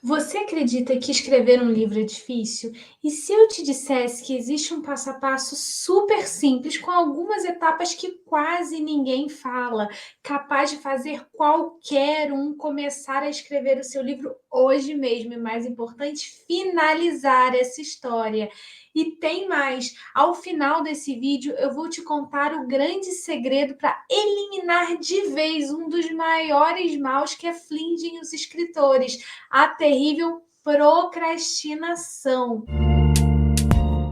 Você acredita que escrever um livro é difícil? E se eu te dissesse que existe um passo a passo super simples, com algumas etapas que quase ninguém fala, capaz de fazer qualquer um começar a escrever o seu livro hoje mesmo, e mais importante, finalizar essa história. E tem mais, ao final desse vídeo eu vou te contar o grande segredo para eliminar de vez um dos maiores maus que afligem os escritores, a terrível procrastinação.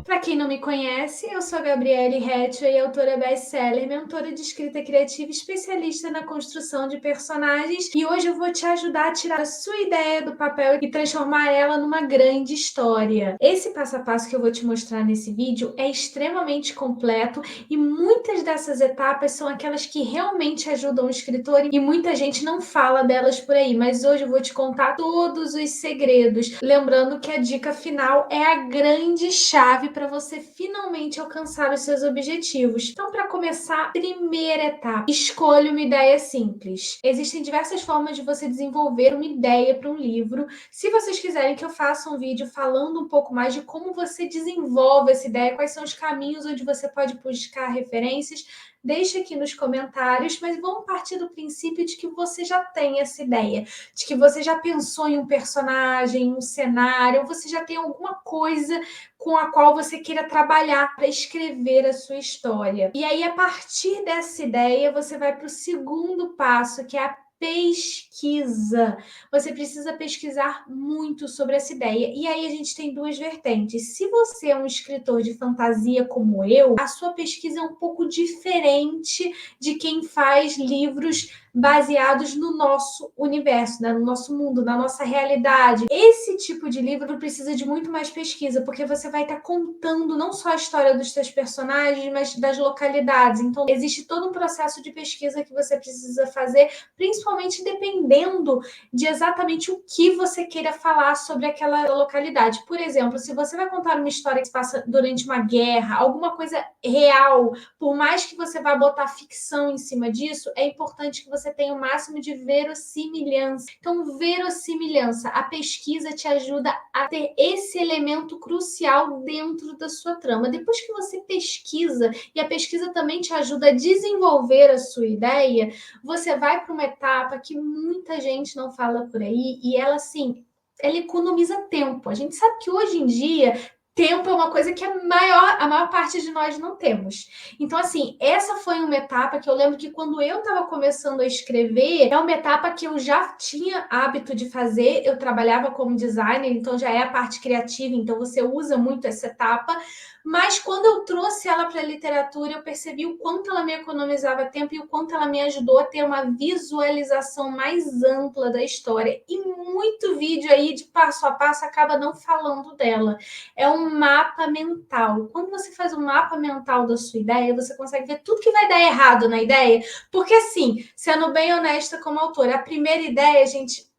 Para quem não me conhece, eu sou a Gabriele Hatchway, autora best-seller, mentora de escrita criativa, especialista na construção de personagens, e hoje eu vou te ajudar a tirar a sua ideia do papel e transformar ela numa grande história. Esse passo a passo que eu vou te mostrar nesse vídeo é extremamente completo e muitas dessas etapas são aquelas que realmente ajudam o escritor e muita gente não fala delas por aí, mas hoje eu vou te contar todos os segredos. Lembrando que a dica final é a grande chave para você finalmente alcançar os seus objetivos. Então, para começar, primeira etapa, escolha uma ideia simples. Existem diversas formas de você desenvolver uma ideia para um livro. Se vocês quiserem que eu faça um vídeo falando um pouco mais de como você desenvolve essa ideia, quais são os caminhos onde você pode buscar referências, deixe aqui nos comentários, mas vamos partir do princípio de que você já tem essa ideia, de que você já pensou em um personagem, um cenário, você já tem alguma coisa com a qual você queira trabalhar para escrever a sua história. E aí, a partir dessa ideia, você vai para o segundo passo, que é a pesquisa. Você precisa pesquisar muito sobre essa ideia. E aí a gente tem duas vertentes. Se você é um escritor de fantasia como eu, a sua pesquisa é um pouco diferente de quem faz livros baseados no nosso universo, né? No nosso mundo, na nossa realidade. Esse tipo de livro precisa de muito mais pesquisa, porque você vai estar contando não só a história dos seus personagens, mas das localidades. Então, existe todo um processo de pesquisa que você precisa fazer, principalmente dependendo de exatamente o que você queira falar sobre aquela localidade. Por exemplo, se você vai contar uma história que se passa durante uma guerra, alguma coisa real, por mais que você vá botar ficção em cima disso, é importante que você tenha o máximo de verossimilhança. Então, verossimilhança, a pesquisa te ajuda a ter esse elemento crucial dentro da sua trama. Depois que você pesquisa, e a pesquisa também te ajuda a desenvolver a sua ideia, você vai para uma etapa que muita gente não fala por aí, e ela, assim, ela economiza tempo. A gente sabe que hoje em dia tempo é uma coisa que a maior parte de nós não temos. Então, assim, essa foi uma etapa que eu lembro que quando eu estava começando a escrever, é uma etapa que eu já tinha hábito de fazer. Eu trabalhava como designer, então já é a parte criativa, então você usa muito essa etapa. Mas quando eu trouxe ela para a literatura, eu percebi o quanto ela me economizava tempo e o quanto ela me ajudou a ter uma visualização mais ampla da história. E muito vídeo aí de passo a passo acaba não falando dela. É um mapa mental. Quando você faz um mapa mental da sua ideia, você consegue ver tudo que vai dar errado na ideia. Porque, assim, sendo bem honesta como autora, a primeira ideia, gente,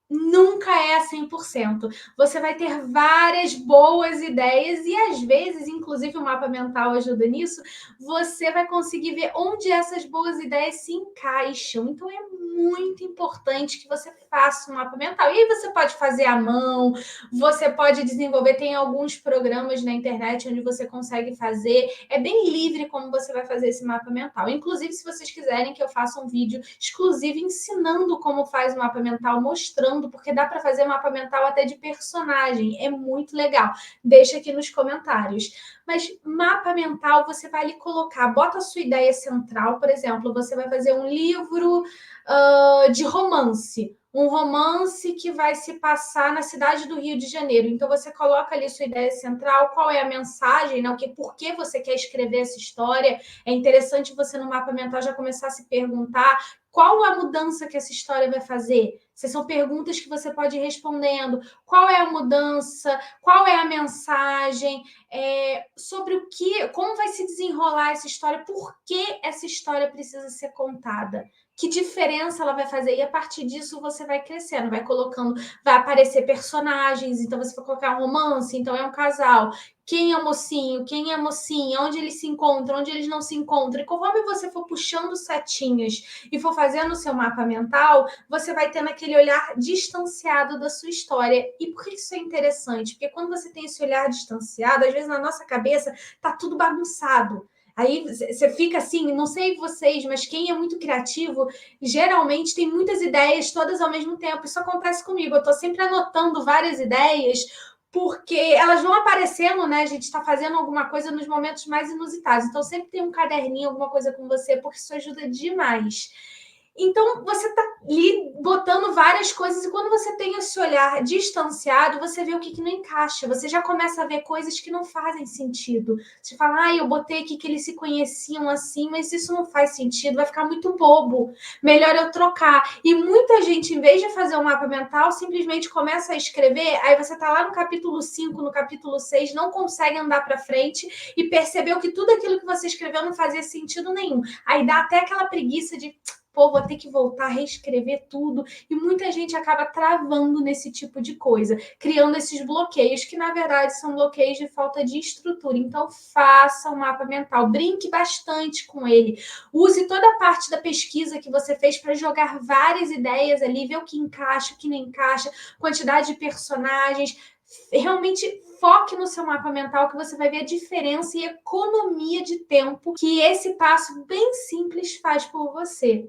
nunca é a 100%. Você vai ter várias boas ideias e, às vezes, inclusive o mapa mental ajuda nisso, você vai conseguir ver onde essas boas ideias se encaixam. Então, é muito importante que você faça um mapa mental. E aí você pode fazer à mão, você pode desenvolver, tem alguns programas na internet onde você consegue fazer. É bem livre como você vai fazer esse mapa mental. Inclusive, se vocês quiserem que eu faça um vídeo exclusivo ensinando como faz o mapa mental, mostrando, porque dá para fazer mapa mental até de personagem. É muito legal. Deixa aqui nos comentários. Mas mapa mental, você vai ali colocar, bota a sua ideia central, por exemplo, você vai fazer um livro de romance. Um romance que vai se passar na cidade do Rio de Janeiro. Então, você coloca ali sua ideia central, qual é a mensagem, né? Por que você quer escrever essa história. É interessante você, no mapa mental, já começar a se perguntar qual a mudança que essa história vai fazer. Essas são perguntas que você pode ir respondendo. Qual é a mudança? Qual é a mensagem? Sobre o que, como vai se desenrolar essa história? Por que essa história precisa ser contada? que diferença ela vai fazer? E a partir disso você vai crescendo, vai colocando, vai aparecer personagens, então você vai colocar um romance, então é um casal. Quem é mocinho, quem é mocinha, onde eles se encontram, onde eles não se encontram. E conforme você for puxando setinhas e for fazendo o seu mapa mental, você vai tendo aquele olhar distanciado da sua história. E por que isso é interessante? Porque quando você tem esse olhar distanciado, às vezes na nossa cabeça tá tudo bagunçado. Aí você fica assim, não sei vocês, mas quem é muito criativo, geralmente tem muitas ideias todas ao mesmo tempo. Isso acontece comigo. Eu estou sempre anotando várias ideias, porque elas vão aparecendo, né? A gente está fazendo alguma coisa nos momentos mais inusitados. Então, sempre tem um caderninho, alguma coisa com você, porque isso ajuda demais. Então, você está ali botando várias coisas, e quando você tem esse olhar distanciado, você vê o que não encaixa. Você já começa a ver coisas que não fazem sentido. Você fala, eu botei aqui que eles se conheciam assim, mas isso não faz sentido, vai ficar muito bobo. Melhor eu trocar. E muita gente, em vez de fazer um mapa mental, simplesmente começa a escrever, aí você está lá no capítulo 5, no capítulo 6, não consegue andar para frente e percebeu que tudo aquilo que você escreveu não fazia sentido nenhum. Aí dá até aquela preguiça de vou ter que voltar a reescrever tudo. E muita gente acaba travando nesse tipo de coisa, criando esses bloqueios, que na verdade são bloqueios de falta de estrutura. Então, faça um mapa mental, brinque bastante com ele, use toda a parte da pesquisa que você fez para jogar várias ideias ali, ver o que encaixa, o que não encaixa, quantidade de personagens. Realmente foque no seu mapa mental, que você vai ver a diferença e economia de tempo que esse passo bem simples faz por você.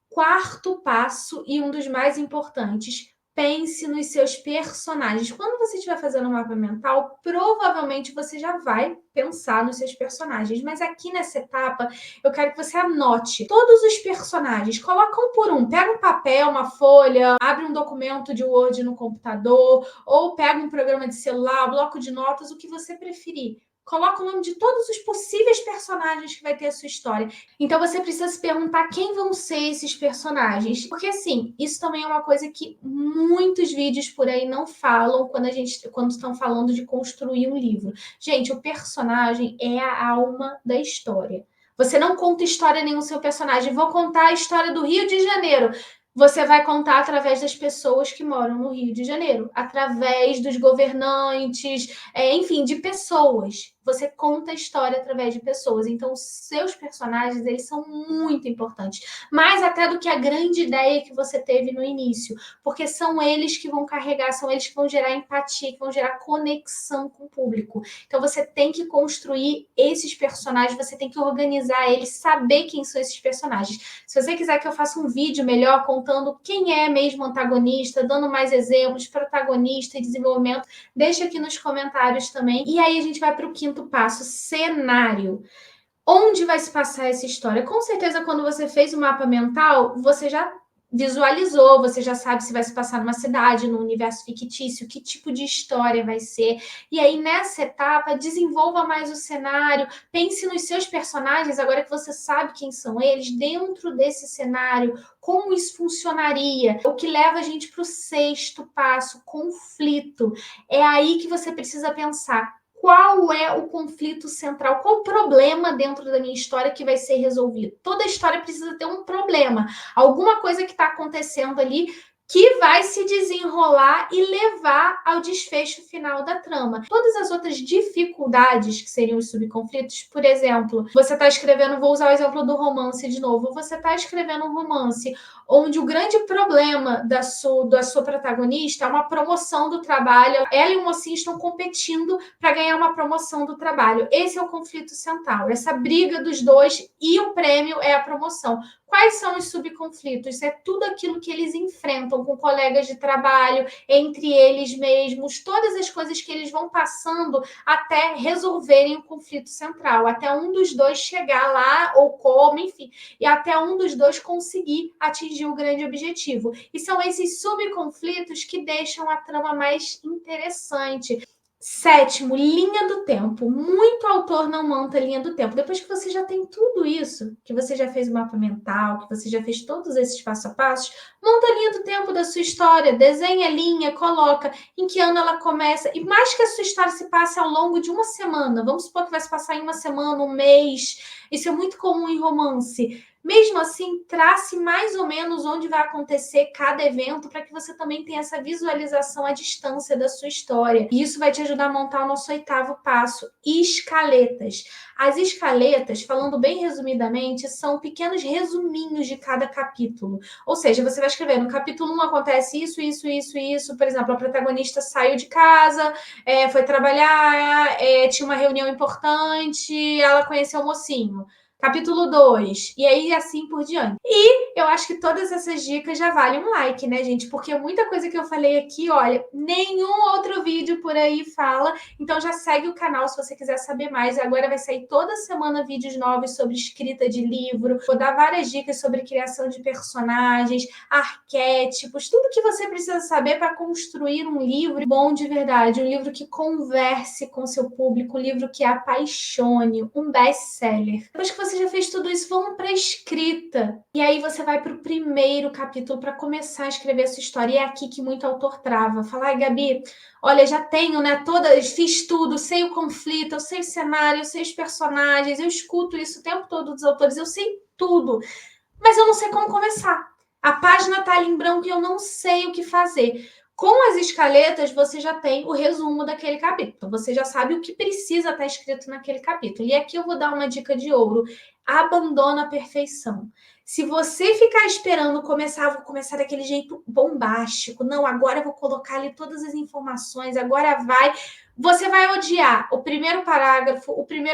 Quarto passo, e um dos mais importantes, pense nos seus personagens. Quando você estiver fazendo um mapa mental, provavelmente você já vai pensar nos seus personagens. Mas aqui nessa etapa, eu quero que você anote todos os personagens. Coloca um por um. Pega um papel, uma folha, abre um documento de Word no computador, ou pega um programa de celular, bloco de notas, o que você preferir. Coloca o nome de todos os possíveis personagens que vai ter a sua história. Então você precisa se perguntar quem vão ser esses personagens. Porque assim, isso também é uma coisa que muitos vídeos por aí não falam quando estão falando de construir um livro. Gente, o personagem é a alma da história. Você não conta história nenhum seu personagem. Vou contar a história do Rio de Janeiro. Você vai contar através das pessoas que moram no Rio de Janeiro, através dos governantes, enfim, de pessoas. Você conta a história através de pessoas. Então, seus personagens, eles são muito importantes. Mais até do que a grande ideia que você teve no início. Porque são eles que vão carregar, são eles que vão gerar empatia, que vão gerar conexão com o público. Então, você tem que construir esses personagens, você tem que organizar eles, saber quem são esses personagens. Se você quiser que eu faça um vídeo melhor contando quem é mesmo o antagonista, dando mais exemplos, protagonista e desenvolvimento, deixa aqui nos comentários também. E aí a gente vai para o quinto passo, cenário. Onde vai se passar essa história? Com certeza, quando você fez o mapa mental, você já visualizou, você já sabe se vai se passar numa cidade, num universo fictício, que tipo de história vai ser. E aí, nessa etapa, desenvolva mais o cenário, pense nos seus personagens, agora que você sabe quem são eles, dentro desse cenário, como isso funcionaria. O que leva a gente para o sexto passo, conflito. É aí que você precisa pensar. Qual é o conflito central? Qual o problema dentro da minha história que vai ser resolvido? Toda história precisa ter um problema, alguma coisa que está acontecendo ali que vai se desenrolar e levar ao desfecho final da trama. Todas as outras dificuldades, que seriam os subconflitos, por exemplo, você está escrevendo, vou usar o exemplo do romance de novo, você está escrevendo um romance onde o grande problema da sua protagonista é uma promoção do trabalho, ela e o mocinho estão competindo para ganhar uma promoção do trabalho. Esse é o conflito central, essa briga dos dois, e o prêmio é a promoção. Quais são os subconflitos? É tudo aquilo que eles enfrentam com colegas de trabalho, entre eles mesmos, todas as coisas que eles vão passando até resolverem o conflito central, até um dos dois chegar lá, ou como, enfim, e até um dos dois conseguir atingir o grande objetivo. E são esses subconflitos que deixam a trama mais interessante. Sétimo, linha do tempo. Muito autor não monta linha do tempo. Depois que você já tem tudo isso, que você já fez o mapa mental, que você já fez todos esses passo a passos, monta a linha do tempo da sua história, desenha a linha, coloca em que ano ela começa. E mais que a sua história se passe ao longo de uma semana, vamos supor que vai se passar em uma semana, um mês, isso é muito comum em romance. Mesmo assim, trace mais ou menos onde vai acontecer cada evento para que você também tenha essa visualização à distância da sua história. E isso vai te ajudar a montar o nosso 8º passo, escaletas. As escaletas, falando bem resumidamente, são pequenos resuminhos de cada capítulo. Ou seja, você vai escrever, no capítulo 1 acontece isso, isso, isso, isso. Por exemplo, a protagonista saiu de casa, foi trabalhar, tinha uma reunião importante, ela conheceu o mocinho. Capítulo 2, e aí assim por diante. E eu acho que todas essas dicas já valem um like, né, gente? Porque muita coisa que eu falei aqui, olha, nenhum outro vídeo por aí fala. Então já segue o canal se você quiser saber mais. Agora vai sair toda semana vídeos novos sobre escrita de livro. Vou dar várias dicas sobre criação de personagens, arquétipos, tudo que você precisa saber para construir um livro bom de verdade, um livro que converse com seu público, um livro que apaixone, um best-seller. Depois que você já fez tudo isso, vamos para a escrita. E aí você vai para o primeiro capítulo para começar a escrever a sua história. E é aqui que muito autor trava. Fala, ai, Gabi, olha, já tenho, né, fiz tudo, sei o conflito, eu sei o cenário, eu sei os personagens, eu escuto isso o tempo todo dos autores, eu sei tudo, mas eu não sei como começar. A página está ali em branco e eu não sei o que fazer. Com as escaletas, você já tem o resumo daquele capítulo. Você já sabe o que precisa estar escrito naquele capítulo. E aqui eu vou dar uma dica de ouro. Abandona a perfeição. Se você ficar esperando vou começar daquele jeito bombástico. Não, agora eu vou colocar ali todas as informações, agora vai. Você vai odiar o primeiro parágrafo,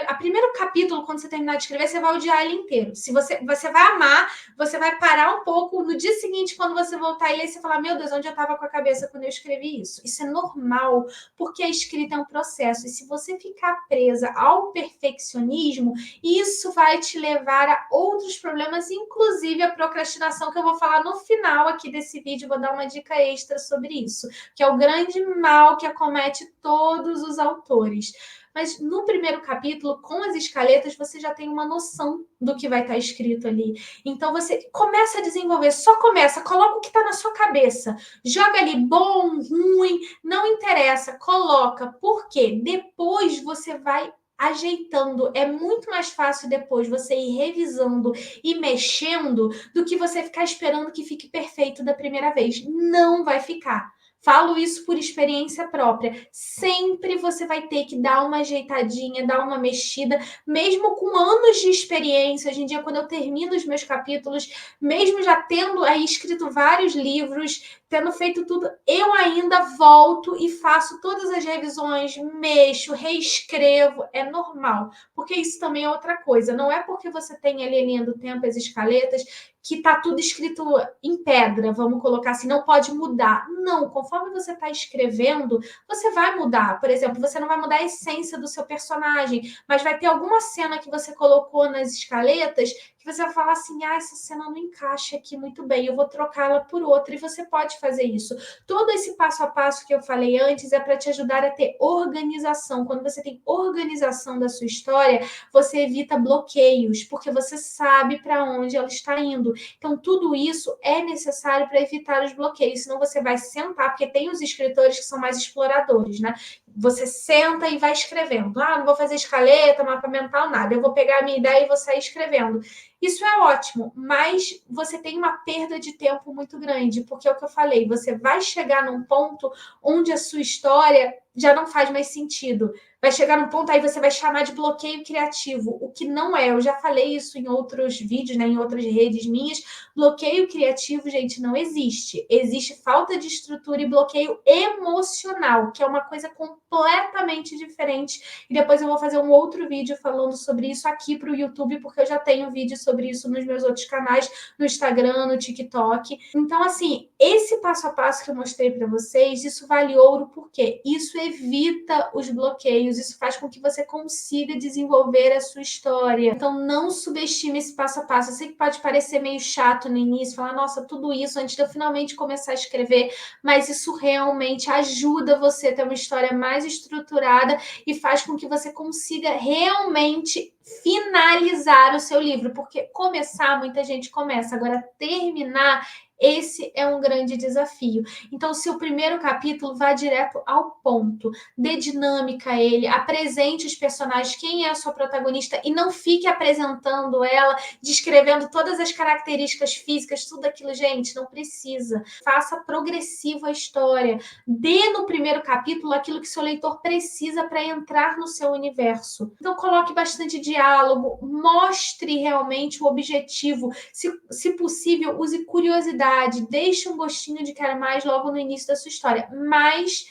a primeiro capítulo, quando você terminar de escrever, você vai odiar ele inteiro. Se você vai amar, você vai parar um pouco, no dia seguinte, quando você voltar e ler, você falar, meu Deus, onde eu estava com a cabeça quando eu escrevi isso? Isso é normal, porque a escrita é um processo. E se você ficar presa ao perfeccionismo, isso vai te levar a outros problemas, inclusive a procrastinação, que eu vou falar no final aqui desse vídeo, vou dar uma dica extra sobre isso, que é o grande mal que acomete todos os autores. Mas no primeiro capítulo, com as escaletas, você já tem uma noção do que vai estar escrito ali. Então você começa a desenvolver, só começa, coloca o que está na sua cabeça. Joga ali bom, ruim, não interessa, coloca. Por quê? Depois você vai ajeitando. É muito mais fácil depois você ir revisando e mexendo do que você ficar esperando que fique perfeito da primeira vez. Não vai ficar. Falo isso por experiência própria. Sempre você vai ter que dar uma ajeitadinha, dar uma mexida, mesmo com anos de experiência. Hoje em dia, quando eu termino os meus capítulos, mesmo já tendo aí escrito vários livros, tendo feito tudo, eu ainda volto e faço todas as revisões, mexo, reescrevo. É normal, porque isso também é outra coisa. Não é porque você tem ali a linha do tempo, as escaletas, que tá tudo escrito em pedra, vamos colocar assim, não pode mudar. Não, conforme você está escrevendo, você vai mudar. Por exemplo, você não vai mudar a essência do seu personagem, mas vai ter alguma cena que você colocou nas escaletas que você vai falar assim, essa cena não encaixa aqui muito bem, eu vou trocá-la por outra, e você pode fazer isso. Todo esse passo a passo que eu falei antes é para te ajudar a ter organização. Quando você tem organização da sua história, você evita bloqueios, porque você sabe para onde ela está indo. Então, tudo isso é necessário para evitar os bloqueios, senão você vai sentar, porque tem os escritores que são mais exploradores, né? Você senta e vai escrevendo. Não vou fazer escaleta, mapa mental, nada. Eu vou pegar a minha ideia e vou sair escrevendo. Isso é ótimo, mas você tem uma perda de tempo muito grande, porque é o que eu falei, você vai chegar num ponto onde a sua história já não faz mais sentido. Vai chegar num ponto aí você vai chamar de bloqueio criativo, o que não é. Eu já falei isso em outros vídeos, né, em outras redes minhas. Bloqueio criativo, gente, não existe. Existe falta de estrutura e bloqueio emocional, que é uma coisa completamente diferente. E depois eu vou fazer um outro vídeo falando sobre isso aqui para o YouTube, porque eu já tenho vídeo sobre isso nos meus outros canais, no Instagram, no TikTok. Então, assim, esse passo a passo que eu mostrei para vocês, isso vale ouro, porque isso evita os bloqueios, isso faz com que você consiga desenvolver a sua história. Então, não subestime esse passo a passo. Eu sei que pode parecer meio chato no início, falar, nossa, tudo isso antes de eu finalmente começar a escrever, mas isso realmente ajuda você a ter uma história mais estruturada e faz com que você consiga realmente finalizar o seu livro, porque começar, muita gente começa, agora terminar Esse é um grande desafio. Então, se o primeiro capítulo vá direto ao ponto, dê dinâmica a ele, apresente os personagens, quem é a sua protagonista, e não fique apresentando ela, descrevendo todas as características físicas, tudo aquilo, gente, não precisa. Faça progressivo a história. Dê no primeiro capítulo aquilo que seu leitor precisa para entrar no seu universo. Então, coloque bastante diálogo, mostre realmente o objetivo. Se possível, use curiosidade, deixe um gostinho de quero mais logo no início da sua história. Mas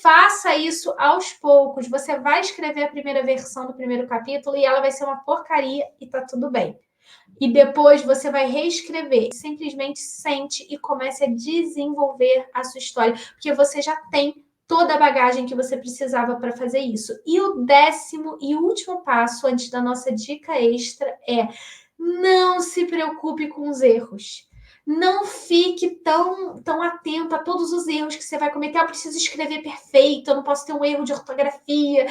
faça isso aos poucos. Você vai escrever a primeira versão do primeiro capítulo e ela vai ser uma porcaria e tá tudo bem. E depois você vai reescrever. Simplesmente sente e comece a desenvolver a sua história, porque você já tem toda a bagagem que você precisava para fazer isso. E o 10º e último passo, antes da nossa dica extra, é não se preocupe com os erros. Não fique tão atento a todos os erros que você vai cometer. Eu preciso escrever perfeito, eu não posso ter um erro de ortografia.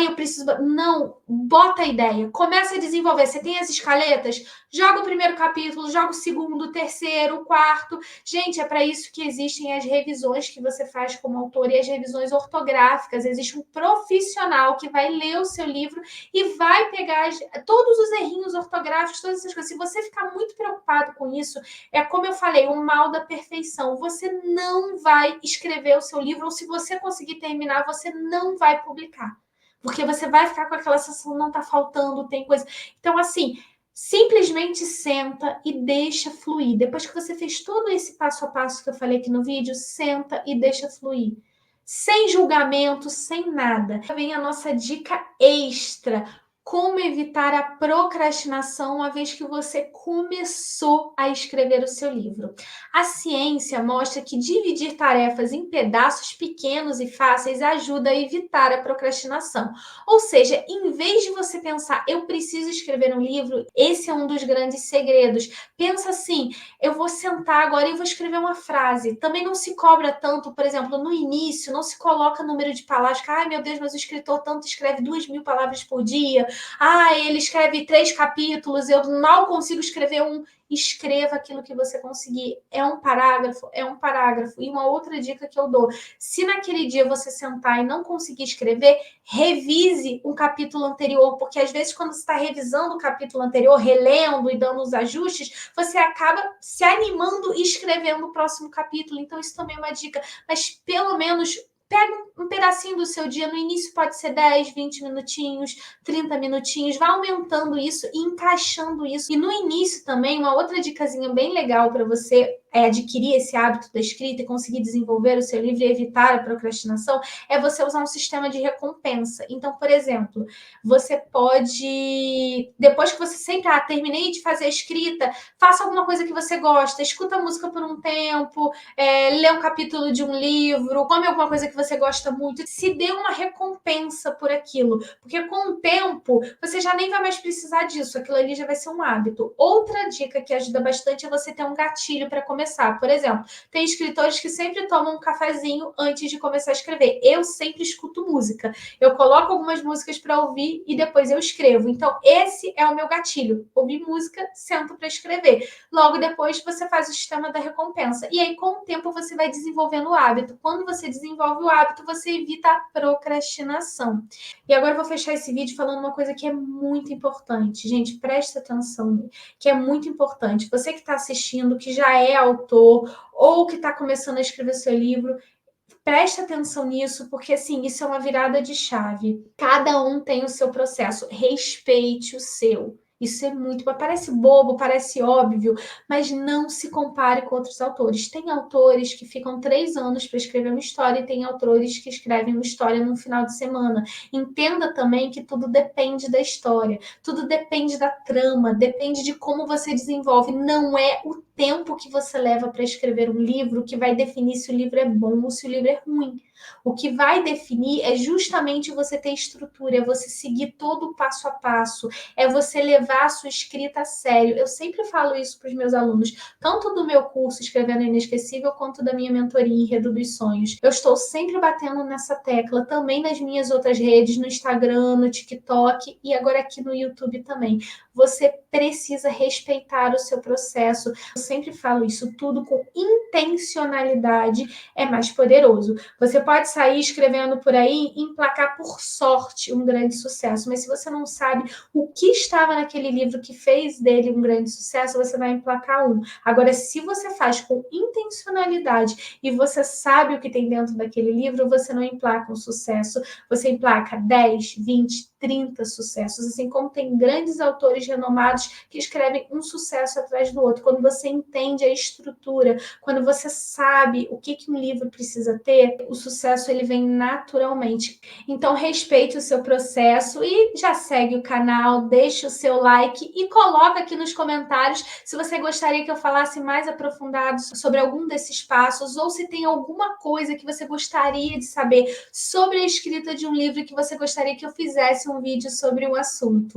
Eu preciso. Não, bota a ideia, começa a desenvolver. Você tem as escaletas? Joga o primeiro capítulo, joga o segundo, o terceiro, o quarto. Gente, é para isso que existem as revisões que você faz como autor e as revisões ortográficas. Existe um profissional que vai ler o seu livro e vai pegar todos os errinhos ortográficos, todas essas coisas. Se você ficar muito preocupado com isso, é como eu falei, o mal da perfeição. Você não vai escrever o seu livro, ou se você conseguir terminar, você não vai publicar. Porque você vai ficar com aquela sensação, não tá faltando, tem coisa. Então, assim, simplesmente senta e deixa fluir. Depois que você fez todo esse passo a passo que eu falei aqui no vídeo, senta e deixa fluir. Sem julgamento, sem nada. Vem a nossa dica extra. Como evitar a procrastinação uma vez que você começou a escrever o seu livro. A ciência mostra que dividir tarefas em pedaços pequenos e fáceis ajuda a evitar a procrastinação. Ou seja, em vez de você pensar, eu preciso escrever um livro, esse é um dos grandes segredos. Pensa assim, eu vou sentar agora e vou escrever uma frase. Também não se cobra tanto, por exemplo, no início, não se coloca número de palavras. Ai, meu Deus, mas o escritor tanto escreve 2.000 palavras por dia. Ele escreve 3 capítulos, eu mal consigo escrever um. Escreva aquilo que você conseguir. É um parágrafo, é um parágrafo. E uma outra dica que eu dou: se naquele dia você sentar e não conseguir escrever, revise um capítulo anterior, porque às vezes quando você está revisando o capítulo anterior, relendo e dando os ajustes, você acaba se animando e escrevendo o próximo capítulo. Então isso também é uma dica. Mas pelo menos pega um pedacinho do seu dia, no início pode ser 10, 20 minutinhos, 30 minutinhos, vai aumentando isso e encaixando isso. E no início também, uma outra dicasinha bem legal para você adquirir esse hábito da escrita e conseguir desenvolver o seu livro e evitar a procrastinação, é você usar um sistema de recompensa. Então, por exemplo, você pode, depois que você sempre, terminei de fazer a escrita, faça alguma coisa que você gosta, escuta a música por um tempo, lê um capítulo de um livro, come alguma coisa que você gosta muito, se dê uma recompensa por aquilo, porque com o tempo você já nem vai mais precisar disso, aquilo ali já vai ser um hábito. Outra dica que ajuda bastante é você ter um gatilho para começar. Por exemplo, tem escritores que sempre tomam um cafezinho antes de começar a escrever. Eu sempre escuto música. Eu coloco algumas músicas para ouvir e depois eu escrevo. Então, esse é o meu gatilho. Ouvir música, sento para escrever. Logo depois, você faz o sistema da recompensa. E aí, com o tempo, você vai desenvolvendo o hábito. Quando você desenvolve o hábito, você evita a procrastinação. E agora eu vou fechar esse vídeo falando uma coisa que é muito importante. Gente, presta atenção, que é muito importante. Você que está assistindo, que já é autor ou que está começando a escrever seu livro, presta atenção nisso, porque assim, isso é uma virada de chave. Cada um tem o seu processo. Respeite o seu. Isso é muito, parece bobo, parece óbvio, mas não se compare com outros autores. Tem autores que ficam 3 anos para escrever uma história e tem autores que escrevem uma história num final de semana. Entenda também que tudo depende da história, tudo depende da trama, depende de como você desenvolve. Não é o tempo que você leva para escrever um livro que vai definir se o livro é bom ou se o livro é ruim. O que vai definir é justamente você ter estrutura, é você seguir todo o passo a passo, é você levar a sua escrita a sério. Eu sempre falo isso para os meus alunos, tanto do meu curso Escrevendo Inesquecível, quanto da minha mentoria Enredo dos Sonhos. Eu estou sempre batendo nessa tecla, também nas minhas outras redes, no Instagram, no TikTok e agora aqui no YouTube também. você precisa respeitar o seu processo. Eu sempre falo isso, tudo com intencionalidade é mais poderoso. Você pode sair escrevendo por aí e emplacar por sorte um grande sucesso, mas se você não sabe o que estava naquele livro que fez dele um grande sucesso, você vai emplacar um. Agora, se você faz com intencionalidade e você sabe o que tem dentro daquele livro, você não emplaca um sucesso, você emplaca 10, 20, 30 sucessos, assim como tem grandes autores renomados que escrevem um sucesso atrás do outro. Quando você entende a estrutura, quando você sabe o que um livro precisa ter, o sucesso ele vem naturalmente. Então, respeite o seu processo e já segue o canal, deixa o seu like e coloca aqui nos comentários se você gostaria que eu falasse mais aprofundado sobre algum desses passos ou se tem alguma coisa que você gostaria de saber sobre a escrita de um livro que você gostaria que eu fizesse um vídeo sobre o assunto.